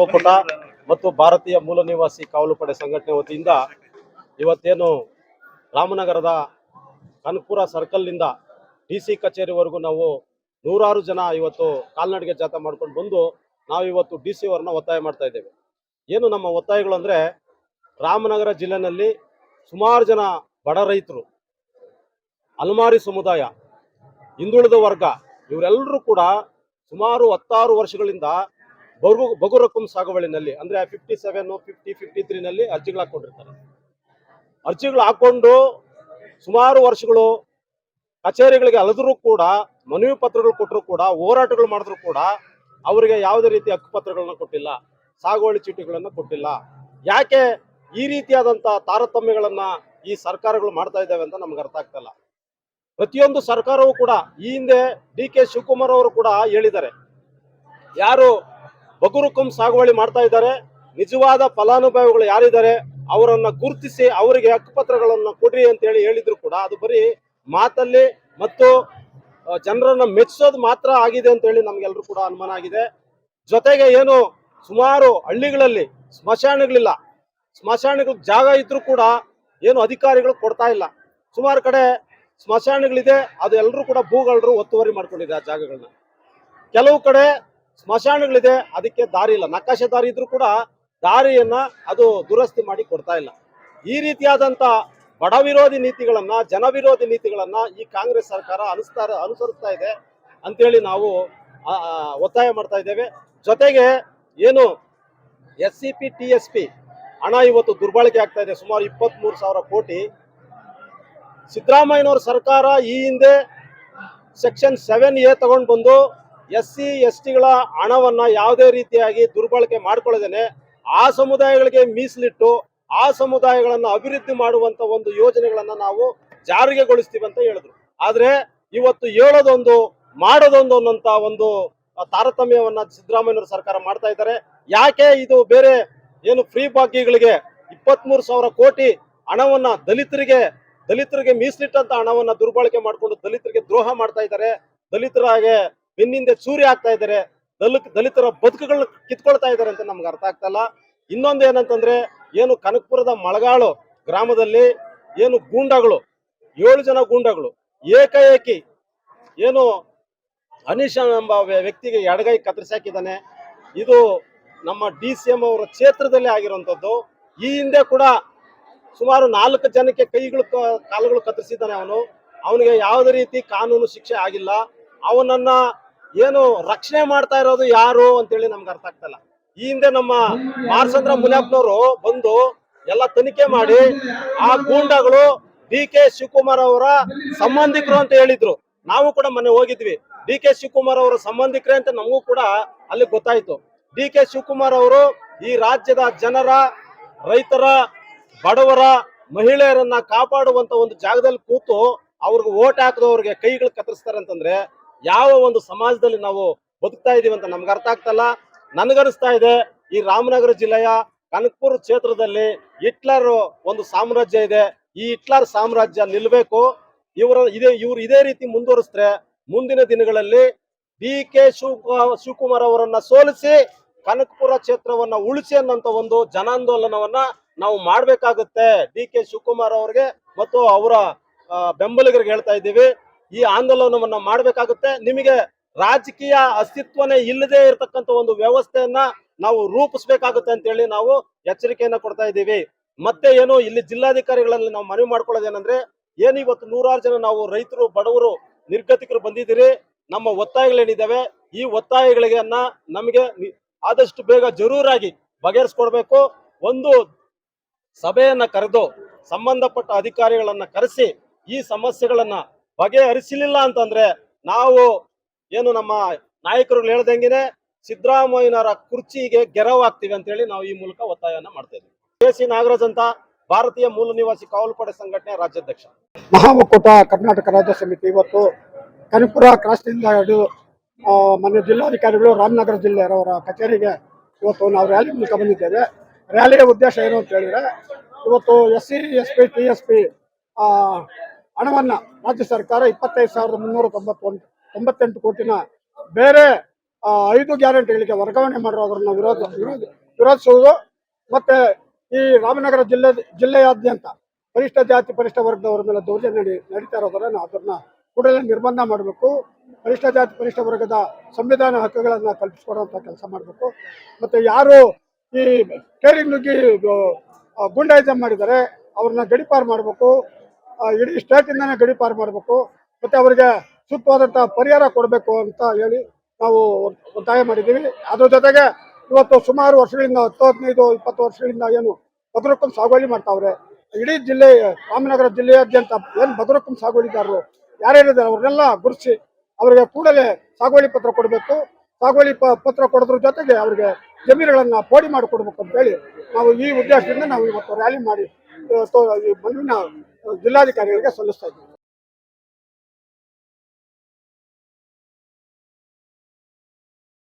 ಒಕ್ಕೂಟ ಮತ್ತು ಭಾರತೀಯ ಮೂಲ ನಿವಾಸಿ ಕಾವಲು ಪಡೆ ಸಂಘಟನೆ ವತಿಯಿಂದ ಇವತ್ತೇನು ರಾಮನಗರದ ಕನಕಪುರ ಸರ್ಕಲ್ನಿಂದ DC ಕಚೇರಿವರೆಗೂ ನಾವು ನೂರಾರು ಜನ ಇವತ್ತು ಕಾಲ್ನಡಿಗೆ ಜಾಥಾ ಮಾಡ್ಕೊಂಡು ಬಂದು ನಾವು ಇವತ್ತು DC ಅವರನ್ನ ಒತ್ತಾಯ ಮಾಡ್ತಾ ಇದ್ದೇವೆ. ಏನು ನಮ್ಮ ಒತ್ತಾಯಗಳು ಅಂದರೆ, ರಾಮನಗರ ಜಿಲ್ಲೆನಲ್ಲಿ ಸುಮಾರು ಜನ ಬಡ ರೈತರು, ಅಲ್ಮಾರಿ ಸಮುದಾಯ, ಹಿಂದುಳಿದ ವರ್ಗ ಇವರೆಲ್ಲರೂ ಕೂಡ ಸುಮಾರು 16 ವರ್ಷಗಳಿಂದ ಬಗು ರಕಂ ಸಾಗುವಳಿನಲ್ಲಿ ಅಂದರೆ 57, 50, 53ನಲ್ಲಿ ಅರ್ಜಿಗಳು ಹಾಕೊಂಡಿರ್ತಾರೆ. ಅರ್ಜಿಗಳು ಹಾಕೊಂಡು ಸುಮಾರು ವರ್ಷಗಳು ಕಚೇರಿಗಳಿಗೆ ಅಲೆದರೂ ಕೂಡ, ಮನವಿ ಪತ್ರಗಳು ಕೊಟ್ಟರು ಕೂಡ, ಹೋರಾಟಗಳು ಮಾಡಿದ್ರು ಕೂಡ ಅವರಿಗೆ ಯಾವುದೇ ರೀತಿ ಹಕ್ಕುಪತ್ರಗಳನ್ನ ಕೊಟ್ಟಿಲ್ಲ, ಸಾಗುವಳಿ ಚೀಟಿಗಳನ್ನು ಕೊಟ್ಟಿಲ್ಲ. ಯಾಕೆ ಈ ರೀತಿಯಾದಂಥ ತಾರತಮ್ಯಗಳನ್ನ ಈ ಸರ್ಕಾರಗಳು ಮಾಡ್ತಾ ಇದ್ದಾವೆ ಅಂತ ನಮ್ಗೆ ಅರ್ಥ ಆಗ್ತಲ್ಲ. ಪ್ರತಿಯೊಂದು ಸರ್ಕಾರವೂ ಕೂಡ ಈ ಹಿಂದೆ DK ಶಿವಕುಮಾರ್ ಅವರು ಕೂಡ ಹೇಳಿದ್ದಾರೆ, ಯಾರು ಬಗುರುಕಂ ಸಾಗುವಳಿ ಮಾಡ್ತಾ ಇದ್ದಾರೆ, ನಿಜವಾದ ಫಲಾನುಭವಿಗಳು ಯಾರಿದ್ದಾರೆ ಅವರನ್ನ ಗುರುತಿಸಿ ಅವರಿಗೆ ಹಕ್ಕುಪತ್ರಗಳನ್ನು ಕೊಡ್ರಿ ಅಂತ ಹೇಳಿದ್ರು ಕೂಡ ಅದು ಬರೀ ಮಾತಲ್ಲಿ ಮತ್ತು ಜನರನ್ನ ಮೆಚ್ಚಿಸೋದು ಮಾತ್ರ ಆಗಿದೆ ಅಂತ ಹೇಳಿ ನಮ್ಗೆಲ್ರೂ ಕೂಡ ಅನುಮಾನ ಆಗಿದೆ. ಜೊತೆಗೆ ಏನು ಸುಮಾರು ಹಳ್ಳಿಗಳಲ್ಲಿ ಸ್ಮಶಾನಗಳಿಲ್ಲ, ಸ್ಮಶಾನಗಳ ಜಾಗ ಇದ್ರೂ ಕೂಡ ಏನು ಅಧಿಕಾರಿಗಳು ಕೊಡ್ತಾ ಇಲ್ಲ. ಸುಮಾರು ಕಡೆ ಸ್ಮಶಾನಗಳಿದೆ, ಅದು ಎಲ್ಲರೂ ಕೂಡ ಭೂಗಳರು ಒತ್ತುವರಿ ಮಾಡ್ಕೊಂಡಿದೆ ಆ ಜಾಗಗಳನ್ನ. ಕೆಲವು ಕಡೆ ಸ್ಮಶಾನಗಳಿದೆ, ಅದಕ್ಕೆ ದಾರಿ ಇಲ್ಲ, ನಕಾಶೆ ದಾರಿ ಇದ್ರೂ ಕೂಡ ದಾರಿಯನ್ನ ಅದು ದುರಸ್ತಿ ಮಾಡಿ ಕೊಡ್ತಾ ಇಲ್ಲ. ಈ ರೀತಿಯಾದಂತ ಬಡ ವಿರೋಧಿ ನೀತಿಗಳನ್ನ, ಜನ ವಿರೋಧಿ ನೀತಿಗಳನ್ನ ಈ ಕಾಂಗ್ರೆಸ್ ಸರ್ಕಾರ ಅನುಸರಿಸ್ತಾ ಇದೆ ಅಂತೇಳಿ ನಾವು ಒತ್ತಾಯ ಮಾಡ್ತಾ ಇದ್ದೇವೆ. ಜೊತೆಗೆ ಏನು SCP TSP ಹಣ ಇವತ್ತು ದುರ್ಬಳಕೆ ಆಗ್ತಾ ಇದೆ, ಸುಮಾರು 23,000 ಕೋಟಿ. ಸಿದ್ದರಾಮಯ್ಯನವರ ಸರ್ಕಾರ ಈ ಹಿಂದೆ ಸೆಕ್ಷನ್ 7A ತಗೊಂಡು ಬಂದು SC STಗಳ ಹಣವನ್ನ ಯಾವುದೇ ರೀತಿಯಾಗಿ ದುರ್ಬಳಕೆ ಮಾಡ್ಕೊಳ್ಳದೇನೆ ಆ ಸಮುದಾಯಗಳಿಗೆ ಮೀಸಲಿಟ್ಟು ಆ ಸಮುದಾಯಗಳನ್ನ ಅಭಿವೃದ್ಧಿ ಮಾಡುವಂತ ಒಂದು ಯೋಜನೆಗಳನ್ನ ನಾವು ಜಾರಿಗೆಗೊಳಿಸ್ತೀವಿ ಅಂತ ಹೇಳಿದ್ರು. ಆದ್ರೆ ಇವತ್ತು ಹೇಳೋದೊಂದು ಮಾಡೋದೊಂದು ಅನ್ನೋಂತ ಒಂದು ತಾರತಮ್ಯವನ್ನ ಸಿದ್ದರಾಮಯ್ಯನವರ ಸರ್ಕಾರ ಮಾಡ್ತಾ ಇದ್ದಾರೆ. ಯಾಕೆ ಇದು ಬೇರೆ ಏನು ಫ್ರೀ ಬಾಕಿಗಳಿಗೆ 23,000 ಕೋಟಿ ಹಣವನ್ನ ದಲಿತರಿಗೆ ಮೀಸಲಿಟ್ಟಂತ ಹಣವನ್ನ ದುರ್ಬಳಕೆ ಮಾಡಿಕೊಂಡು ದಲಿತರಿಗೆ ದ್ರೋಹ ಮಾಡ್ತಾ ಇದ್ದಾರೆ, ದಲಿತರಾಗೆ ಬೆನ್ನಿಂದೆ ಚೂರಿ ಆಗ್ತಾ ಇದ್ದಾರೆ, ದಲಿತರ ಬದುಕುಗಳನ್ನ ಕಿತ್ಕೊಳ್ತಾ ಇದ್ದಾರೆ ಅಂತ ನಮ್ಗೆ ಅರ್ಥ ಆಗ್ತಲ್ಲ. ಇನ್ನೊಂದು ಏನಂತಂದ್ರೆ, ಏನು ಕನಕಪುರದ ಮಳಗಾಳು ಗ್ರಾಮದಲ್ಲಿ ಏನು ಗೂಂಡಗಳು 7 ಜನ ಗೂಂಡಗಳು ಏಕಾಏಕಿ ಏನು ಅನೀಶ್ ಎಂಬ ವ್ಯಕ್ತಿಗೆ ಎಡಗೈ ಕತ್ತರಿಸಾಕಿದ್ದಾನೆ. ಇದು ನಮ್ಮ DCM ಅವರ ಕ್ಷೇತ್ರದಲ್ಲಿ ಆಗಿರುವಂತದ್ದು. ಈ ಹಿಂದೆ ಕೂಡ ಸುಮಾರು 4 ಜನಕ್ಕೆ ಕಾಲುಗಳು ಕತ್ತರಿಸಿದ್ದಾನೆ. ಅವನಿಗೆ ಯಾವುದೇ ರೀತಿ ಕಾನೂನು ಶಿಕ್ಷೆ ಆಗಿಲ್ಲ. ಅವನನ್ನ ಏನು ರಕ್ಷಣೆ ಮಾಡ್ತಾ ಇರೋದು ಯಾರು ಅಂತೇಳಿ ನಮ್ಗೆ ಅರ್ಥ ಆಗ್ತಲ್ಲ. ಈ ಹಿಂದೆ ನಮ್ಮ ಮಾರ್ಸಂದ್ರ ಮುನಿಯಪ್ಪನವರು ಬಂದು ಎಲ್ಲ ತನಿಖೆ ಮಾಡಿ ಆ ಗೂಂಡಗಳು DK ಶಿವಕುಮಾರ್ ಅವರ ಸಂಬಂಧಿಕರು ಅಂತ ಹೇಳಿದ್ರು. ನಾವು ಕೂಡ ಮೊನ್ನೆ ಹೋಗಿದ್ವಿ, DK ಶಿವಕುಮಾರ್ ಅವರ ಸಂಬಂಧಿಕರೇ ಅಂತ ನಮಗೂ ಕೂಡ ಅಲ್ಲಿ ಗೊತ್ತಾಯ್ತು. DK ಶಿವಕುಮಾರ್ ಅವರು ಈ ರಾಜ್ಯದ ಜನರ, ರೈತರ, ಬಡವರ, ಮಹಿಳೆಯರನ್ನ ಕಾಪಾಡುವಂತ ಒಂದು ಜಾಗದಲ್ಲಿ ಕೂತು ಅವ್ರಿಗೆ ಓಟ್ ಹಾಕಿದವ್ರಿಗೆ ಕೈಗಳು ಕತ್ತರಿಸ್ತಾರೆ ಅಂತಂದ್ರೆ ಯಾವ ಒಂದು ಸಮಾಜದಲ್ಲಿ ನಾವು ಬದುಕ್ತಾ ಇದೀವಿ ಅಂತ ನಮ್ಗೆ ಅರ್ಥ ಆಗ್ತಲ್ಲ. ನನಗನ್ನಿಸ್ತಾ ಇದೆ, ಈ ರಾಮನಗರ ಜಿಲ್ಲೆಯ ಕನಕಪುರ ಕ್ಷೇತ್ರದಲ್ಲಿ ಹಿಟ್ಲರ್ ಒಂದು ಸಾಮ್ರಾಜ್ಯ ಇದೆ. ಈ ಹಿಟ್ಲರ್ ಸಾಮ್ರಾಜ್ಯ ನಿಲ್ಬೇಕು. ಇವರು ಇದೇ ರೀತಿ ಮುಂದುವರಿಸಿದ್ರೆ ಮುಂದಿನ ದಿನಗಳಲ್ಲಿ DK ಶಿವಕುಮಾರ್ ಅವರನ್ನ ಸೋಲಿಸಿ ಕನಕಪುರ ಕ್ಷೇತ್ರವನ್ನ ಉಳಿಸಿ ಅನ್ನೋಂಥ ಒಂದು ಜನಾಂದೋಲನವನ್ನ ನಾವು ಮಾಡ್ಬೇಕಾಗುತ್ತೆ. DK ಶಿವಕುಮಾರ್ ಅವರಿಗೆ ಮತ್ತು ಅವರ ಬೆಂಬಲಿಗರಿಗೆ ಹೇಳ್ತಾ ಇದ್ದೀವಿ, ಈ ಆಂದೋಲನವನ್ನ ಮಾಡ್ಬೇಕಾಗುತ್ತೆ. ನಿಮಗೆ ರಾಜಕೀಯ ಅಸ್ತಿತ್ವನೇ ಇಲ್ಲದೆ ಇರತಕ್ಕಂತ ಒಂದು ವ್ಯವಸ್ಥೆಯನ್ನ ನಾವು ರೂಪಿಸಬೇಕಾಗುತ್ತೆ ಅಂತ ಹೇಳಿ ನಾವು ಎಚ್ಚರಿಕೆಯನ್ನ ಕೊಡ್ತಾ ಇದ್ದೀವಿ. ಮತ್ತೆ ಏನು ಇಲ್ಲಿ ಜಿಲ್ಲಾಧಿಕಾರಿಗಳಲ್ಲಿ ನಾವು ಮನವಿ ಮಾಡ್ಕೊಳ್ಳೋದೇನಂದ್ರೆ, ಏನು ಇವತ್ತು ನೂರಾರು ಜನ ನಾವು ರೈತರು, ಬಡವರು, ನಿರ್ಗತಿಕರು ಬಂದಿದ್ದೀರಿ. ನಮ್ಮ ಒತ್ತಾಯಗಳೇನಿದ್ದಾವೆ ಈ ಒತ್ತಾಯಗಳಿಗೆ ನಮಗೆ ಆದಷ್ಟು ಬೇಗ ಜರೂರಾಗಿ ಬಗೆಹರಿಸ್ಕೊಡ್ಬೇಕು. ಒಂದು ಸಭೆಯನ್ನ ಕರೆದು ಸಂಬಂಧಪಟ್ಟ ಅಧಿಕಾರಿಗಳನ್ನ ಕರೆಸಿ ಈ ಸಮಸ್ಯೆಗಳನ್ನ ಬಗೆಹರಿಸಲಿಲ್ಲ ಅಂತಂದ್ರೆ ನಾವು ಏನು ನಮ್ಮ ನಾಯಕರು ಹೇಳ್ದಂಗೆನೆ ಸಿದ್ದರಾಮಯ್ಯನವರ ಕುರ್ಚಿಗೆ ಗೆರವಾಗ್ತೀವಿ ಅಂತ ಹೇಳಿ ನಾವು ಈ ಮೂಲಕ ಒತ್ತಾಯವನ್ನ ಮಾಡ್ತಾ ಇದ್ದೀವಿ. KC ನಾಗರಾಜ್ ಅಂತ, ಭಾರತೀಯ ಮೂಲ ನಿವಾಸಿ ಕಾವಲು ಪಡೆ ಸಂಘಟನೆ ರಾಜ್ಯಾಧ್ಯಕ್ಷ. ಮಹಾ ಒಕ್ಕೂಟ ಕರ್ನಾಟಕ ರಾಜ್ಯ ಸಮಿತಿ ಇವತ್ತು ಕನಕಪುರ ಕ್ರಾಸ್ನಿಂದ ಹಿಡಿದು ಮೊನ್ನೆ ಜಿಲ್ಲಾಧಿಕಾರಿಗಳು ರಾಮನಗರ ಜಿಲ್ಲೆಯವರ ಕಚೇರಿಗೆ ಇವತ್ತು ನಾವು ರ್ಯಾಲಿ ಮೂಲಕ ಬಂದಿದ್ದೇವೆ. ರ್ಯಾಲಿಯ ಉದ್ದೇಶ ಏನು ಅಂತ ಹೇಳಿದ್ರೆ, ಇವತ್ತು SC ST TSP ಹಣವನ್ನು ರಾಜ್ಯ ಸರ್ಕಾರ 25,398 ಕೋಟಿನ ಬೇರೆ 5 ಗ್ಯಾರಂಟಿಗಳಿಗೆ ವರ್ಗಾವಣೆ ಮಾಡಿರೋದ್ರನ್ನ ವಿರೋಧಿಸುವುದು. ಮತ್ತೆ ಈ ರಾಮನಗರ ಜಿಲ್ಲೆಯಾದ್ಯಂತ ಪರಿಷ್ಠ ಜಾತಿ ಪರಿಷ್ಠ ವರ್ಗದವರ ಮೇಲೆ ದೌರ್ಜನ್ಯ ನಡೀತಾ ಇರೋದನ್ನ ಅದನ್ನ ಕೂಡಲೇ ನಿರ್ಬಂಧ ಮಾಡಬೇಕು. ಪರಿಷ್ಠ ಜಾತಿ ಪರಿಷ್ಠ ವರ್ಗದ ಸಂವಿಧಾನ ಹಕ್ಕುಗಳನ್ನು ಕಲ್ಪಿಸಿಕೊಡುವಂಥ ಕೆಲಸ ಮಾಡಬೇಕು. ಮತ್ತು ಯಾರು ಈ ಕೇರಿಗೆ ನುಗ್ಗಿ ಗುಂಡಾಯಿಸಮ್ ಮಾಡಿದ್ದಾರೆ ಅವ್ರನ್ನ ಗಡೀಪಾರು ಮಾಡಬೇಕು. ಇಡೀ ಸ್ಟೇಟಿಂದನೇ ಗಡೀಪಾರು ಮಾಡಬೇಕು. ಮತ್ತು ಅವರಿಗೆ ಸೂಕ್ತವಾದಂಥ ಪರಿಹಾರ ಕೊಡಬೇಕು ಅಂತ ಹೇಳಿ ನಾವು ಒತ್ತಾಯ ಮಾಡಿದ್ದೀವಿ. ಅದ್ರ ಜೊತೆಗೆ ಇವತ್ತು ಸುಮಾರು ವರ್ಷಗಳಿಂದ 10-15-20 ವರ್ಷಗಳಿಂದ ಏನು ಬಗರುಕುಂ ಸಾಗುವಳಿ ಮಾಡ್ತಾವ್ರೆ, ಇಡೀ ಜಿಲ್ಲೆ ರಾಮನಗರ ಜಿಲ್ಲೆಯಾದ್ಯಂತ ಏನು ಬಗರುಕುಂ ಸಾಗುವಳಿದಾರರು ಯಾರ್ಯಾರಿದ್ದಾರೆ ಅವ್ರನ್ನೆಲ್ಲ ಗುರುತಿಸಿ ಅವರಿಗೆ ಕೂಡಲೇ ಸಾಗುವಳಿ ಪತ್ರ ಕೊಡಬೇಕು. ಸಾಗುವಳಿ ಪತ್ರ ಕೊಡೋದ್ರ ಜೊತೆಗೆ ಅವರಿಗೆ ಜಮೀನುಗಳನ್ನು ಪೋಡಿ ಮಾಡಿಕೊಡ್ಬೇಕು ಅಂತ ಹೇಳಿ ನಾವು ಈ ಉದ್ದೇಶದಿಂದ ನಾವು ಇವತ್ತು ರ್ಯಾಲಿ ಮಾಡಿ ಈ ಮನವಿನ ಜಿಲ್ಲಾಧಿಕಾರಿಗಳಿಗೆ ಸಲ್ಲಿಸ್ತಾ ಇದ್ದೀವಿ.